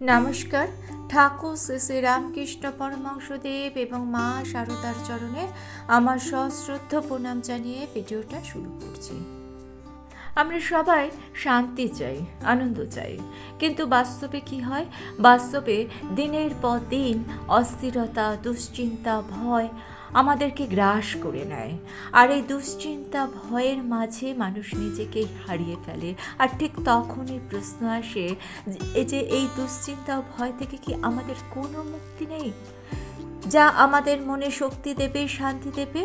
নমস্কার। ঠাকুর শ্রী শ্রী রামকৃষ্ণ পরমহংসদেব এবং মা শারদার চরণে আমার সশ্রদ্ধ প্রণাম জানিয়ে ভিডিওটা শুরু করছি। আমরা সবাই শান্তি চাই, আনন্দ চাই, কিন্তু বাস্তবে কি হয়? বাস্তবে দিনের পর দিন অস্থিরতা, দুশ্চিন্তা, ভয় আমাদেরকে গ্রাস করে নেয়। আর এই দুশ্চিন্তা, ভয়ের মাঝে মানুষ নিজেকেই হারিয়ে ফেলে। আর ঠিক তখনই প্রশ্ন আসে যে এই দুশ্চিন্তা, ভয় থেকে কি আমাদের কোনো মুক্তি নেই, যা আমাদের মনে শক্তি দেবে, শান্তি দেবে,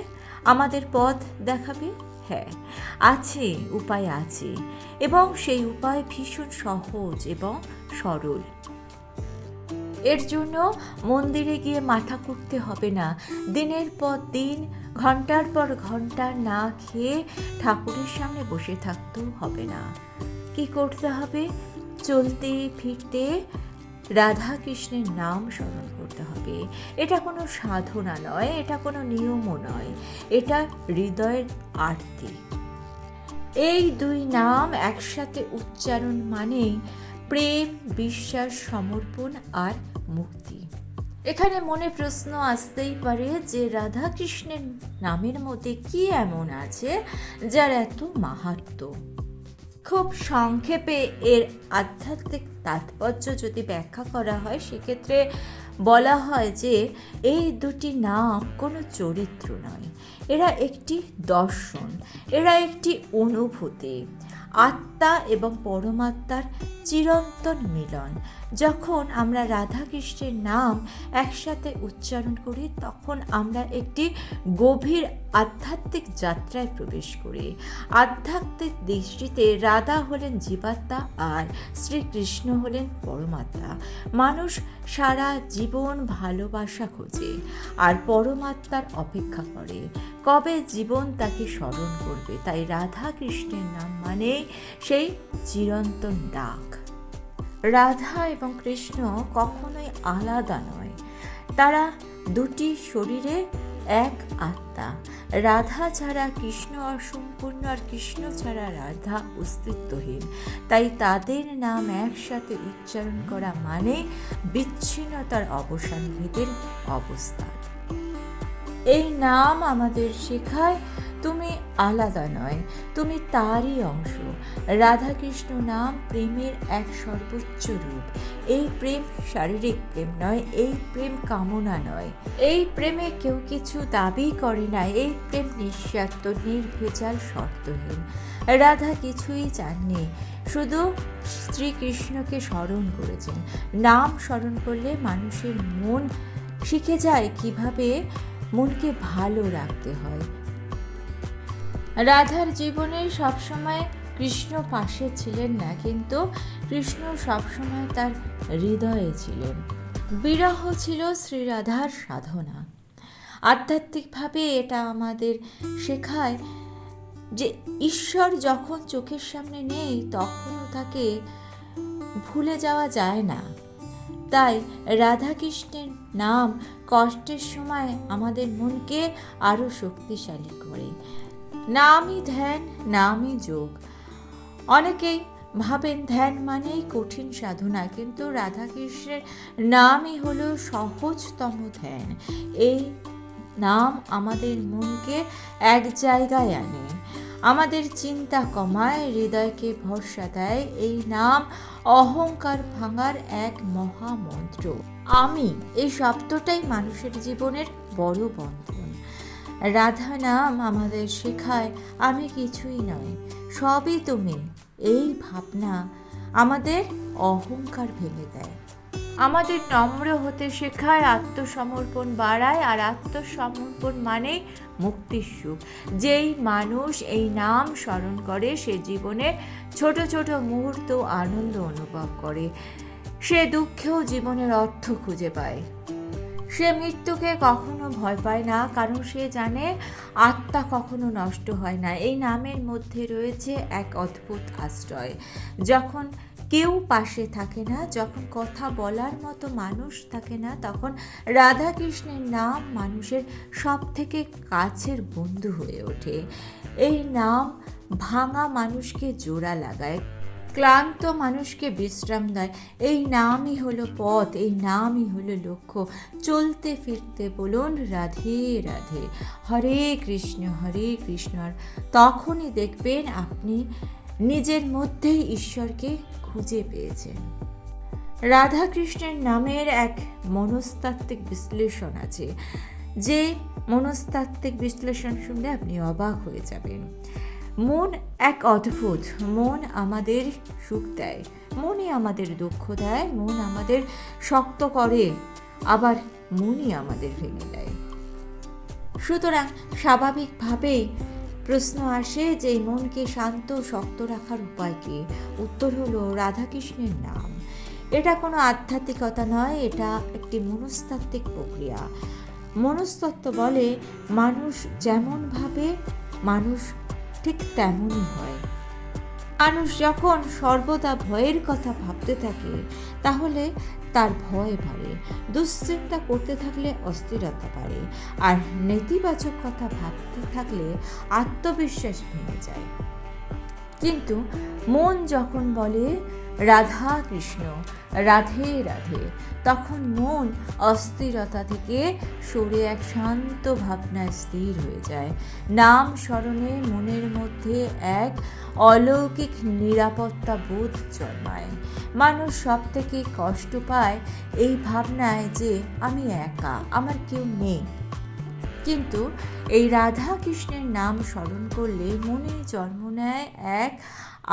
আমাদের পথ দেখাবে? হ্যাঁ, আছে, উপায় আছে, এবং সেই উপায় ভীষণ সহজ এবং সরল। এর জন্য মন্দিরে গিয়ে মাথা কুটতে হবে না, দিনের পর দিন, ঘন্টার পর ঘন্টা না খেয়ে ঠাকুরের সামনে বসে থাকতেও হবে না। কি করতে হবে? চলতে ফিরতে রাধা কৃষ্ণের নাম স্মরণ করতে হবে। এটা কোনো সাধনা নয়, এটা কোনো নিয়মও নয়, এটা হৃদয়ের আরতি। এই দুই নাম একসাথে উচ্চারণ মানেই প্রেম, বিশ্বাস, সমর্পণ আর মুক্তি। এখানে মনে প্রশ্ন আসতেই পারে যে রাধা কৃষ্ণের নামের মধ্যে কি এমন আছে যার এত মাহাত্ম্য? খুব সংক্ষেপে এর আধ্যাত্মিক তাৎপর্য যদি ব্যাখ্যা করা হয়, সেক্ষেত্রে বলা হয় যে এই দুটি নাম কোনো চরিত্র নয়, এরা একটি দর্শন, এরা একটি অনুভূতি, আত্মা এবং পরমাত্মার চিরন্তন মিলন। যখন আমরা রাধা কৃষ্ণের নাম একসাথে উচ্চারণ করি, তখন আমরা একটি গভীর আধ্যাত্মিক যাত্রায় প্রবেশ করি। আধ্যাত্মিক দৃষ্টিতে রাধা হলেন জীবাত্মা আর শ্রীকৃষ্ণ হলেন পরমাত্মা। মানুষ সারা জীবন ভালোবাসা খোঁজে আর পরমাত্মার অপেক্ষা করে কবে জীবন তাকে স্মরণ করবে। তাই রাধা কৃষ্ণের নাম মানে সেই চিরন্তন ডাক। রাধা এবং কৃষ্ণ কখনোই আলাদা নয়, তারা দুটি শরীরে এক আত্মা। রাধা ছাড়া কৃষ্ণ অসম্পূর্ণ, আর কৃষ্ণ ছাড়া রাধা অস্তিত্বহীন। তাই তাদের নাম একসাথে উচ্চারণ করা মানে বিচ্ছিন্নতার অবসান, ভেদের অবস্থান। এই নাম আমাদের শেখায় তুমি আলাদা নয়, তুমি তারই অংশ। রাধাকৃষ্ণ নাম প্রেমের এক সর্বোচ্চ রূপ। এই প্রেম শারীরিক প্রেম নয়, এই প্রেম কামনা নয়, এই প্রেমে কেউ কিছু দাবি করে না, এই প্রেম নিঃস্বার্থ, নির্ভেজাল, শর্তহীন। রাধা কিছুই চাননি, শুধু শ্রীকৃষ্ণকে স্মরণ করেছেন। নাম স্মরণ করলে মানুষের মন শিখে যায় কিভাবে মনকে ভালো রাখতে হয়। রাধার জীবনে সবসময় কৃষ্ণ পাশে ছিলেন না, কিন্তু কৃষ্ণ সবসময় তার হৃদয়ে ছিলেন। বিরহ ছিল শ্রীরাধার সাধনা। আধ্যাত্মিকভাবে এটা আমাদের শেখায় যে ঈশ্বর যখন চোখের সামনে নেই, তখনও তাকে ভুলে যাওয়া যায় না। তাই রাধাকৃষ্ণের নাম কষ্টের সময় আমাদের মনকে আরও শক্তিশালী করে। নামই ধ্যান, নামই যোগ। অনেকেই ভাবেন ধ্যান মানেই কঠিন সাধনা, কিন্তু রাধাকৃষ্ণের নামই হলো সহজতম ধ্যান। এই নাম আমাদের মনকে এক জায়গায় আনে, আমাদের চিন্তা কমায়, হৃদয়কে ভরসা দেয়। এই নাম অহংকার ভাঙার এক মহামন্ত্র। আমি, এই শব্দটাই মানুষের জীবনের বড় বন্ধন। রাধা নাম আমাদের শেখায় আমি কিছুই নয়, সবই তুমি। এই ভাবনা আমাদের অহংকার ভেঙে দেয়, আমাদের নম্র হতে শেখায়, আত্মসমর্পণ বাড়ায়। আর আত্মসমর্পণ মানেই মুক্তির সুখ। যেই মানুষ এই নাম স্মরণ করে, সে জীবনে ছোট ছোট মুহূর্ত আনন্দ অনুভব করে, সে দুঃখেও জীবনের অর্থ খুঁজে পায়। সে মৃত্যুকে কখনো ভয় পায় না, কারণ সে জানে আত্মা কখনো নষ্ট হয় না। এই নামের মধ্যে রয়েছে এক অদ্ভুত আশ্রয়। যখন কেউ পাশে থাকে না, যখন কথা বলার মতো মানুষ থাকে না, তখন রাধাকৃষ্ণের নাম মানুষের সব থেকে কাছের বন্ধু হয়ে ওঠে। এই নাম ভাঙা মানুষকে জোড়া লাগায়, ক্লান্ত মানুষকে বিশ্রাম দেয়। এই নামই হলো পথ, এই নামই হলো লক্ষ্য। চলতে ফিরতে বলুন রাধে রাধে, হরে কৃষ্ণ হরে কৃষ্ণ, আর তখনই দেখবেন আপনি নিজের মধ্যেই ঈশ্বরকে খুঁজে পেয়েছেন। রাধা কৃষ্ণের নামের এক মনস্তাত্ত্বিক বিশ্লেষণ আছে, যে মনস্তাত্ত্বিক বিশ্লেষণ শুনলে আপনি অবাক হয়ে যাবেন। মন এক অদ্ভুত, মন আমাদের সুখ দেয়, মনই আমাদের দুঃখ দেয়, মন আমাদের শক্ত করে, আবার মনই আমাদের ভেঙে দেয়। সুতরাং স্বাভাবিকভাবেই প্রশ্ন আসে যে মনকে শান্ত শক্ত রাখার উপায় কি? উত্তর হলো রাধাকৃষ্ণের নাম। এটা কোনো আধ্যাত্মিকতা নয়, এটা একটি মনস্তাত্ত্বিক প্রক্রিয়া। মনস্তত্ত্ব বলে মানুষ যেমন ভাবে মানুষ ঠিক তেমনই হয়। মানুষ যখন সর্বদা ভয়ের কথা ভাবতে থাকে তাহলে তার ভয় বাড়ে, দুশ্চিন্তা করতে থাকলে অস্থিরতা বাড়ে, আর নেতিবাচক কথা ভাবতে থাকলে আত্মবিশ্বাস ভেঙে যায়। কিন্তু মন যখন বলে রাধা কৃষ্ণ রাধে রাধে, তখন মন অস্থিরতা থেকে সরে এক শান্ত ভাবনায় স্থির হয়ে যায়। নাম স্মরণে মনের মধ্যে এক অলৌকিক নিরাপত্তা বোধ জন্মায়। মানুষ সব থেকে কষ্ট পায় এই ভাবনায় যে আমি একা, আমার কেউ নেই। কিন্তু এই রাধা কৃষ্ণের নাম স্মরণ করলে মনে জন্ম নেয় এক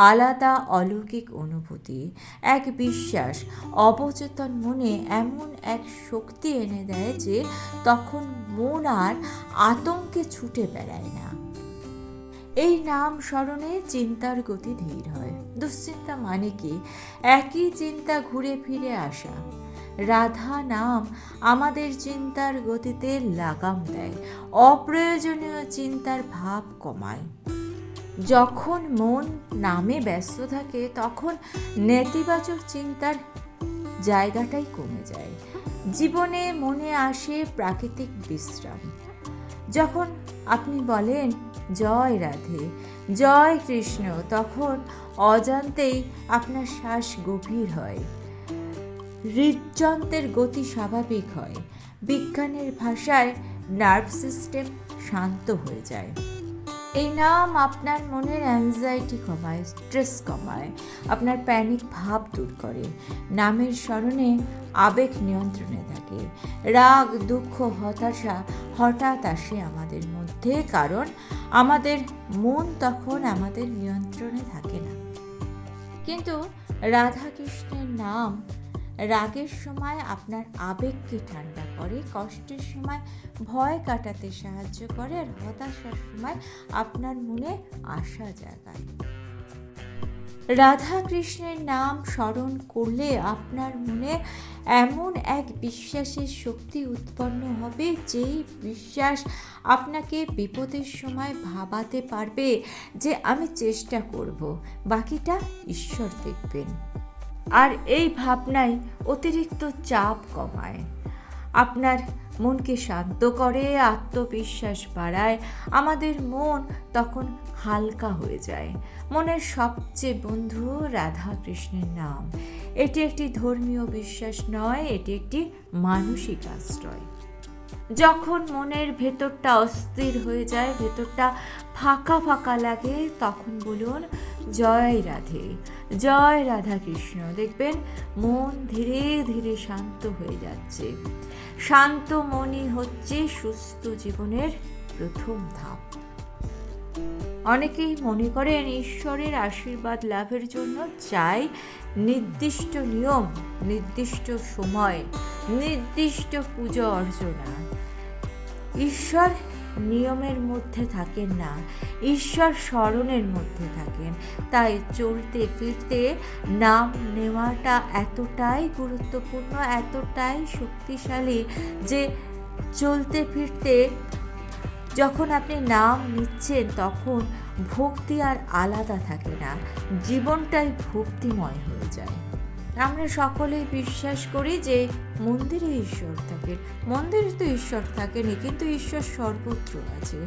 আলাদা অলৌকিক অনুভূতি, এক বিশ্বাস। অবচেতন মনে এমন এক শক্তি এনে দেয় যে তখন মন আর আতঙ্কে ছুটে বেড়ায় না। এই নাম স্মরণে চিন্তার গতি ধীর হয়। দুশ্চিন্তা মানে কি? একই চিন্তা ঘুরে ফিরে আসা। রাধা নাম আমাদের চিন্তার গতিতে লাগাম দেয়, অপ্রয়োজনীয় চিন্তার ভাব কমায়। যখন মন নামে ব্যস্ত থাকে তখন নেতিবাচক চিন্তার জায়গাটাই কমে যায়। জীবনে মনে আসে প্রাকৃতিক বিশ্রাম। যখন আপনি বলেন জয় রাধে জয় কৃষ্ণ, তখন অজান্তেই আপনার শ্বাস গভীর হয়, হৃদযন্ত্রের গতি স্বাভাবিক হয়, বিজ্ঞানের ভাষায় নার্ভ সিস্টেম শান্ত হয়ে যায়। এই নাম আপনার মনের অ্যাংজাইটি কমায়, স্ট্রেস কমায়, আপনার প্যানিক ভাব দূর করে। নামের স্মরণে আবেগ নিয়ন্ত্রণে থাকে। রাগ দুঃখ হতাশা হঠাৎ আসে আমাদের মধ্যে, কারণ আমাদের মন তখন আমাদের নিয়ন্ত্রণে থাকে না। কিন্তু রাধাকৃষ্ণের নাম রাগের সময় আপনার আবেগকে ঠান্ডা করে, কষ্টের সময় ভয় কাটাতে সাহায্য করে, আর হতাশার সময় আপনার মনে আশা জাগায়। রাধা কৃষ্ণের নাম স্মরণ করলে আপনার মনে এমন এক বিশ্বাসের শক্তি উৎপন্ন হবে, যেই বিশ্বাস আপনাকে বিপদের সময় ভাবাতে পারবে যে আমি চেষ্টা করব, বাকিটা ঈশ্বর দেখবেন। আর এই ভাবনাই অতিরিক্ত চাপ কমায়, আপনার মনকে শান্ত করে, আত্মবিশ্বাস বাড়ায়। আমাদের মন তখন হালকা হয়ে যায়। মনের সবচেয়ে বন্ধু রাধা কৃষ্ণের নাম। এটি একটি ধর্মীয় বিশ্বাস নয়, এটি একটি মানসিক আশ্রয়। যখন মনের ভেতরটা অস্থির হয়ে যায়, ভেতরটা ফাঁকা ফাঁকা লাগে, তখন বলুন জয় রাধে জয় রাধা কৃষ্ণ। দেখবেন মন ধীরে ধীরে শান্ত হয়ে যাচ্ছে। শান্ত মনই হচ্ছে সুস্থ জীবনের প্রথম ধাপ। অনেকেই মনে করেন ঈশ্বরের আশীর্বাদ লাভের জন্য চাই নির্দিষ্ট নিয়ম, নির্দিষ্ট সময়, নির্দিষ্ট পুজো অর্চনা। ঈশ্বর নিয়মের মধ্যে থাকেন না, ঈশ্বর স্মরণের মধ্যে থাকেন। তাই চলতে ফিরতে নাম নেওয়াটা এতটাই গুরুত্বপূর্ণ, এতটাই শক্তিশালী যে চলতে ফিরতে যখন আপনি নাম নিচ্ছেন তখন ভক্তি আর আলাদা থাকে না, জীবনটাই ভক্তিময় হয়ে যায়। আমরা সকলেই বিশ্বাস করি যে মন্দিরে ঈশ্বর থাকেন। মন্দিরে তো ঈশ্বর থাকেনি, কিন্তু ঈশ্বর সর্বত্র আছে।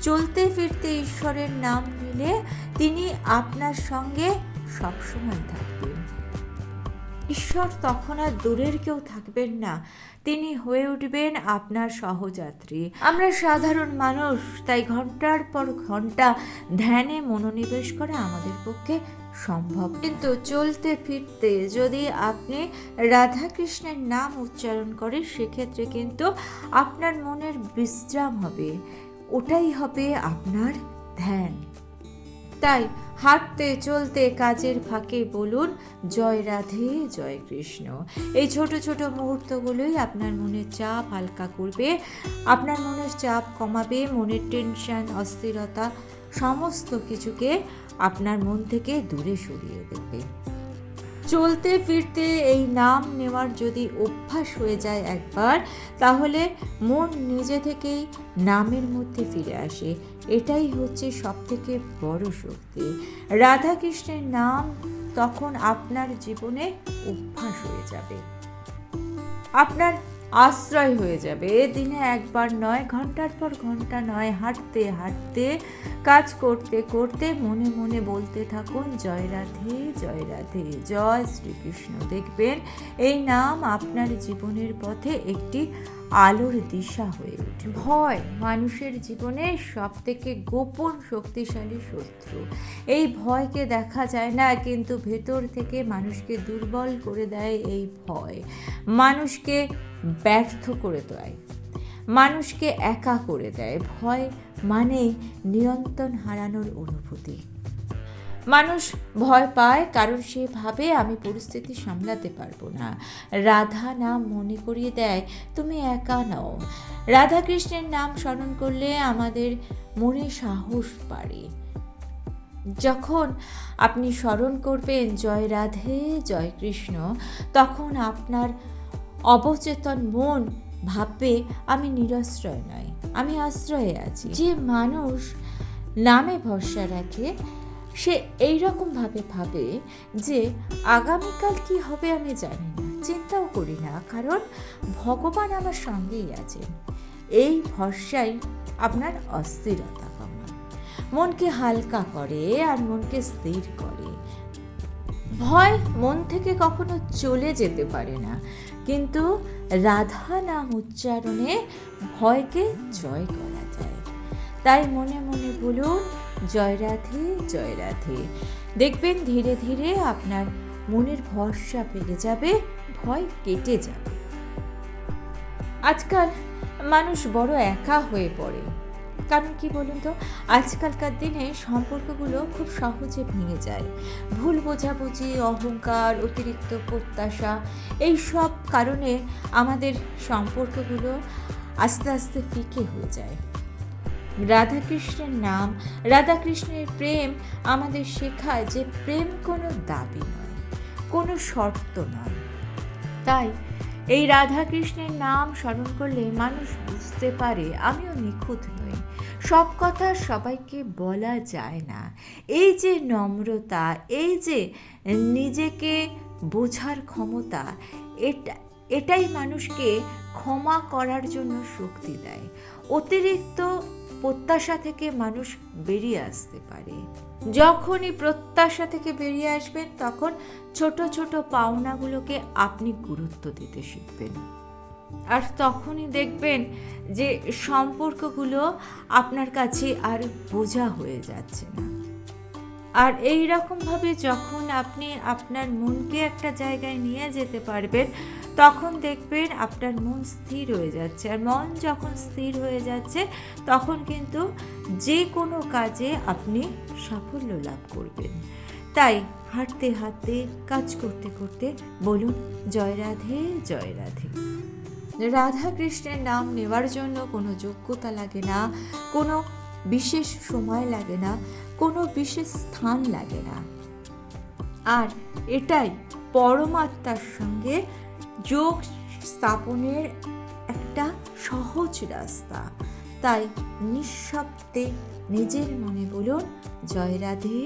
চলতে ফিরতে ঈশ্বরের নাম নিলে তিনি আপনার সঙ্গে সবসময় থাকবেন। ঈশ্বর তখন আর দূরের কেউ থাকবেন না, তিনি হয়ে উঠবেন আপনার সহযাত্রী। আমরা সাধারণ মানুষ, তাই ঘন্টার পর ঘন্টা ধ্যানে মনোনিবেশ করা আমাদের পক্ষে সম্ভব, কিন্তু চলতে ফিরতে যদি আপনি রাধাকৃষ্ণের নাম উচ্চারণ করেন, সেক্ষেত্রে কিন্তু আপনার মনের বিশ্রাম হবে, ওটাই হবে আপনার ধ্যান। তাই হাঁটতে চলতে কাজের ফাঁকে বলুন জয় রাধে জয় কৃষ্ণ। এই ছোট ছোট মুহূর্তগুলোই আপনার মনের চাপ হালকা করবে, আপনার মনের চাপ কমাবে, মনের টেনশন, অস্থিরতা সমস্ত কিছুকে আপনার মন থেকে দূরে সরিয়ে দেবে। চলতে ফিরতে এই নাম নেওয়ার যদি অভ্যাস হয়ে যায় একবার, তাহলে মন নিজে থেকেই নামের মধ্যে ফিরে আসে। এটাই হচ্ছে সবথেকে বড় শক্তি। রাধাকৃষ্ণের নাম তখন আপনার জীবনে অভ্যাস হয়ে যাবে, আপনার আশ্রয় হয়ে যাবে। দিনে একবার নয়, ঘন্টার পর ঘন্টা নয়, হাঁটতে হাঁটতে, কাজ করতে করতে মনে মনে বলতে থাকুন জয় রাধে জয় শ্রীকৃষ্ণ। দেখবেন এই নাম আপনার জীবনের পথে একটি আলোর দিশা হয়ে ওঠে। ভয় মানুষের জীবনে সবথেকে গোপন শক্তিশালী শত্রু। এই ভয়কে দেখা যায় না, কিন্তু ভেতর থেকে মানুষকে দুর্বল করে দেয় এই ভয়, মানুষকে ব্যর্থ করে দেয়, মানুষকে একা করে দেয়। ভয় মানেই নিয়ন্ত্রণ হারানোর অনুভূতি। মানুষ ভয় পায় কারণ সে ভাবে আমি পরিস্থিতি সামলাতে পারবো না। রাধা নাম মনে করিয়ে দেয় তুমি একা নও। রাধাকৃষ্ণের নাম স্মরণ করলে আমাদের মনে সাহস বাড়ে। যখন আপনি স্মরণ করবেন জয় রাধে জয় কৃষ্ণ, তখন আপনার অবচেতন মন ভাববে আমি নিরাশ্রয় নয়, আমি আশ্রয়ে আছি। যে মানুষ নামে ভরসা রাখে সে এইরকমভাবে ভাবে যে আগামীকাল কি হবে আমি জানি না, চিন্তাও করি না, কারণ ভগবান আমার সঙ্গেই আছেন। এই ভরসাই আপনার অস্থিরতা কমায়, মনকে হালকা করে আর মনকে স্থির করে। ভয় মন থেকে কখনো চলে যেতে পারে না, কিন্তু রাধা নাম উচ্চারণে ভয়কে জয় করা যায়। তাই মনে মনে বলুন জয় রাধে। দেখবেন ধীরে ধীরে আপনার মনের ভরসা বেড়ে যাবে, ভয় কেটে যাবে। আজকাল মানুষ বড় একা হয়ে পড়ে, কারণ কি বলুন তো, আজকালকার দিনে সম্পর্কগুলো খুব সহজে ভেঙে যায়। ভুল বোঝাবুঝি, অহংকার, অতিরিক্ত প্রত্যাশা, এই সব কারণে আমাদের সম্পর্কগুলো আস্তে আস্তে ফিকে হয়ে যায়। রাধাকৃষ্ণের নাম, রাধাকৃষ্ণের প্রেম আমাদের শেখায় যে প্রেম কোনো দাবি নয়, কোনো শর্ত নয়। তাই এই রাধাকৃষ্ণের নাম স্মরণ করলে মানুষ বুঝতে পারে আমিও নিখুঁত নই, সব কথা সবাইকে বলা যায় না। এই যে নম্রতা, এই যে নিজেকে বোঝার ক্ষমতা, এটাই মানুষকে ক্ষমা করার জন্য শক্তি দেয়। অতিরিক্ত প্রত্যাশা থেকে মানুষ বেরিয়ে আসতে পারে। যখনই প্রত্যাশা থেকে বেরিয়ে আসবেন, তখন ছোট ছোট পাওনাগুলোকে আপনি গুরুত্ব দিতে শিখবেন, আর তখনই দেখবেন যে সম্পর্কগুলো আপনার কাছে আর বোঝা হয়ে যাচ্ছে না। আর এই রকমভাবে যখন আপনি আপনার মনকে একটা জায়গায় নিয়ে যেতে পারবেন, তখন দেখবেন আপনার মন স্থির হয়ে যাচ্ছে। আর মন যখন স্থির হয়ে যাচ্ছে, তখন কিন্তু যে কোনো কাজে আপনি সাফল্য লাভ করবেন। তাই হাঁটতে হাঁটতে, কাজ করতে করতে বলুন জয় রাধে। রাধা কৃষ্ণের নাম নেওয়ার জন্য কোনো যোগ্যতা লাগে না, কোনো বিশেষ সময় লাগে না, কোনো বিশেষ স্থান লাগে না। আর এটাই পরমাত্মার সঙ্গে যোগ স্থাপনের একটা সহজ রাস্তা। তাই নিঃশব্দে নিজের মনে বলুন জয় রাধে।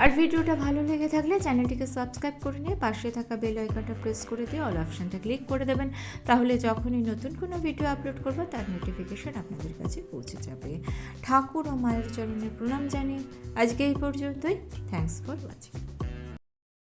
আর ভিডিওটা ভালো লেগে থাকলে চ্যানেলটিকে সাবস্ক্রাইব করে নিয়ে পাশে থাকা বেল আইকনটা প্রেস করে দিয়ে অল অপশানটা ক্লিক করে দেবেন। তাহলে যখনই নতুন কোনো ভিডিও আপলোড করবো তার নোটিফিকেশন আপনাদের কাছে পৌঁছে যাবে। ঠাকুর ও মায়ের চরণে প্রণাম জানিয়ে আজকে এই পর্যন্তই। Thanks for watching.